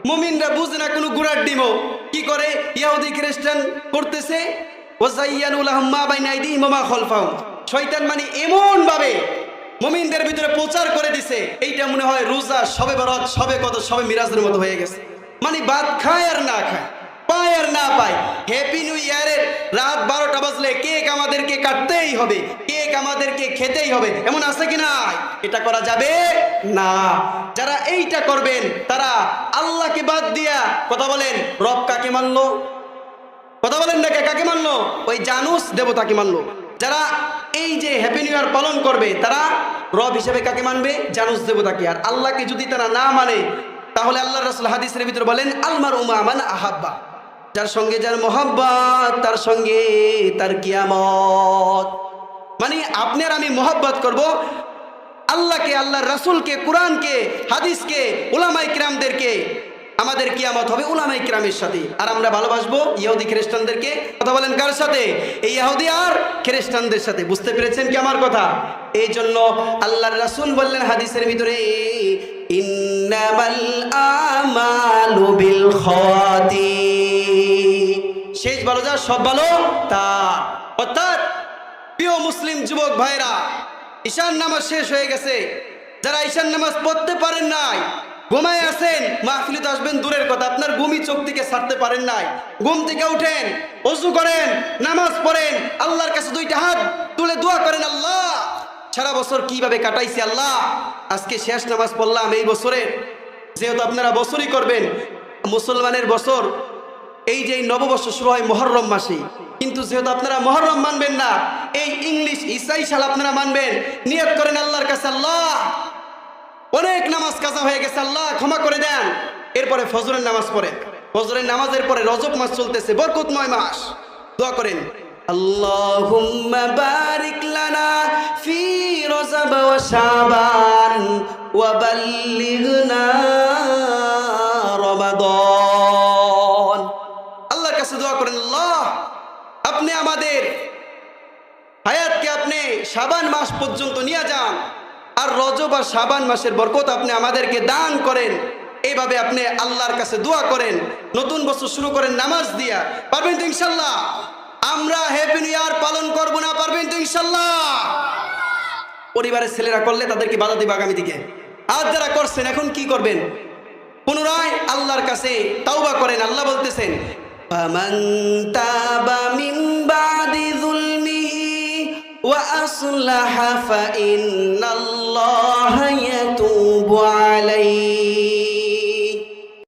মুমিনরা বুঝে না কোনো গুড়ার ডিমও কি করে ইহুদি খ্রিস্টান করতেছে ওয়াজাইয়ানু লাহুম মা বাইনা আইদিহিম ওয়া মা খালফাহুম। শয়তান মানে এমন ভাবে মুমিনদের ভিতরে প্রচার করে দিছে এইটা মনে হয় রোজা সবে বরাত সবে কদর সবে মিরাজের মতো হয়ে গেছে। মানে ভাত খায় আর না খায়, পায় আর না পায়, হ্যাপি নিউ ইয়ারের রাত 12টা বাজলে কেক আমাদেরকে কাটতেই হবে, কেক আমাদেরকে খেতেই হবে, এমন আছে কি না? এটা করা যাবে না। যারা এইটা করবেন তারা আল্লাহকে বাদ দিয়া কথা বলেন রব কাকে মানলো? কথা বলেন না, কাকে মানলো? ওই জানুস দেবতাকে মানলো। যারা এই যে হ্যাপি নিউ ইয়ার পালন করবে তারা রব হিসেবে কাকে মানবে? জানুস দেবতাকে। আর আল্লাহকে যদি তারা না মানে তাহলে আল্লাহর রাসূল হাদিসের ভিতরে বলেন আলমারউ মা মান আহাব্বা, যার সঙ্গে যার মহব্বত তার সঙ্গে তার কিয়ামত। মানে আপনি আর আমি মহব্বত করব আল্লাহকে, আল্লাহর রাসূলকে, কোরআনকে, হাদিসকে, উলামায়ে কিরামদেরকে, আমাদের কিয়ামত হবে উলামায়ে কিরামের সাথে। আর আমরা ভালোবাসবো ইহুদি খ্রিস্টানদেরকে। কথা বলেন কার সাথে? এই ইহুদি আর খ্রিস্টানদের সাথে। বুঝতে পেরেছেন কি আমার কথা? এই জন্য আল্লাহর রাসূল বললেন হাদিসের ভিতরে ইন্নামাল আমালু বিল খাওয়াতিম, শেষ ভালো যা সব ভালো তা। অর্থাৎ প্রিয় মুসলিম যুবক ভাইরা, ঈশান নামাজ শেষ হয়ে গেছে, যারা ঈশান নামাজ পড়তে পারেন নাই, ঘুমায় আছেন, মাহফিলে তো আসবেন দূরের কথা, আপনার ঘুমই চোখ থেকে ছাড়তে পারেন নাই, ঘুম থেকে উঠেন, ওযু করেন, নামাজ পড়েন, আল্লাহর কাছে দুইটা হাত তুলে দোয়া করেন, আল্লাহ সারা বছর কিভাবে কাটাইছি আল্লাহ, আজকে শেষ নামাজ পড়লাম এই বছরের। যেহেতু আপনারা বছরই করবেন, মুসলমানের বছর এই যে নববর্ষ শুরু হয় মুহররম মাসে, কিন্তু যেহেতু আপনারা মুহররম মানবেন না, এই ইংলিশ ঈসাই সাল আপনারা মানবেন। নিয়ত করেন আল্লাহর কাছে, আল্লাহ অনেক নামাজ কাজা হয়ে গেছে, আল্লাহ ক্ষমা করে দেন। এরপরে ফজরের নামাজ পড়েন, ফজরের নামাজের পরে রজব মাস চলতেছে, বরকতময় মাস, দোয়া করেন আল্লাহুম্মা বারিক লানা ফি রজব ওয়া শাবান ওয়া বাল্লিগনা রমাদান। আল্লাহর কাছে দোয়া করেন আল্লাহ আপনি আমাদের হায়াতকে আপনি শাবান মাস পর্যন্ত নিয়ে যান, আর রজব আর শাবান মাসের বরকত আপনি আমাদেরকে দান করেন। এইভাবে আপনি আল্লাহর কাছে দোয়া করেন, নতুন বছর শুরু করেন নামাজ দিয়া। পারবেন তো ইনশাল্লাহ? আমরা হ্যাপি নিউ ইয়ার পালন করব না, পারবেন তো ইনশাল্লাহ? পরিবারের ছেলেরা করলে তাদেরকে বাধা দিবে আগামী দিকে। আর যারা করছেন এখন কি করবেন? পুনরায় আল্লাহর কাছে তাওবা করেন। আল্লাহ বলতেছেন ফামান তাবা মিন বাদি যুলমিহি ওয়া আসলাহা ফাইন্নাল্লাহা ইয়াতুবু আলাইহি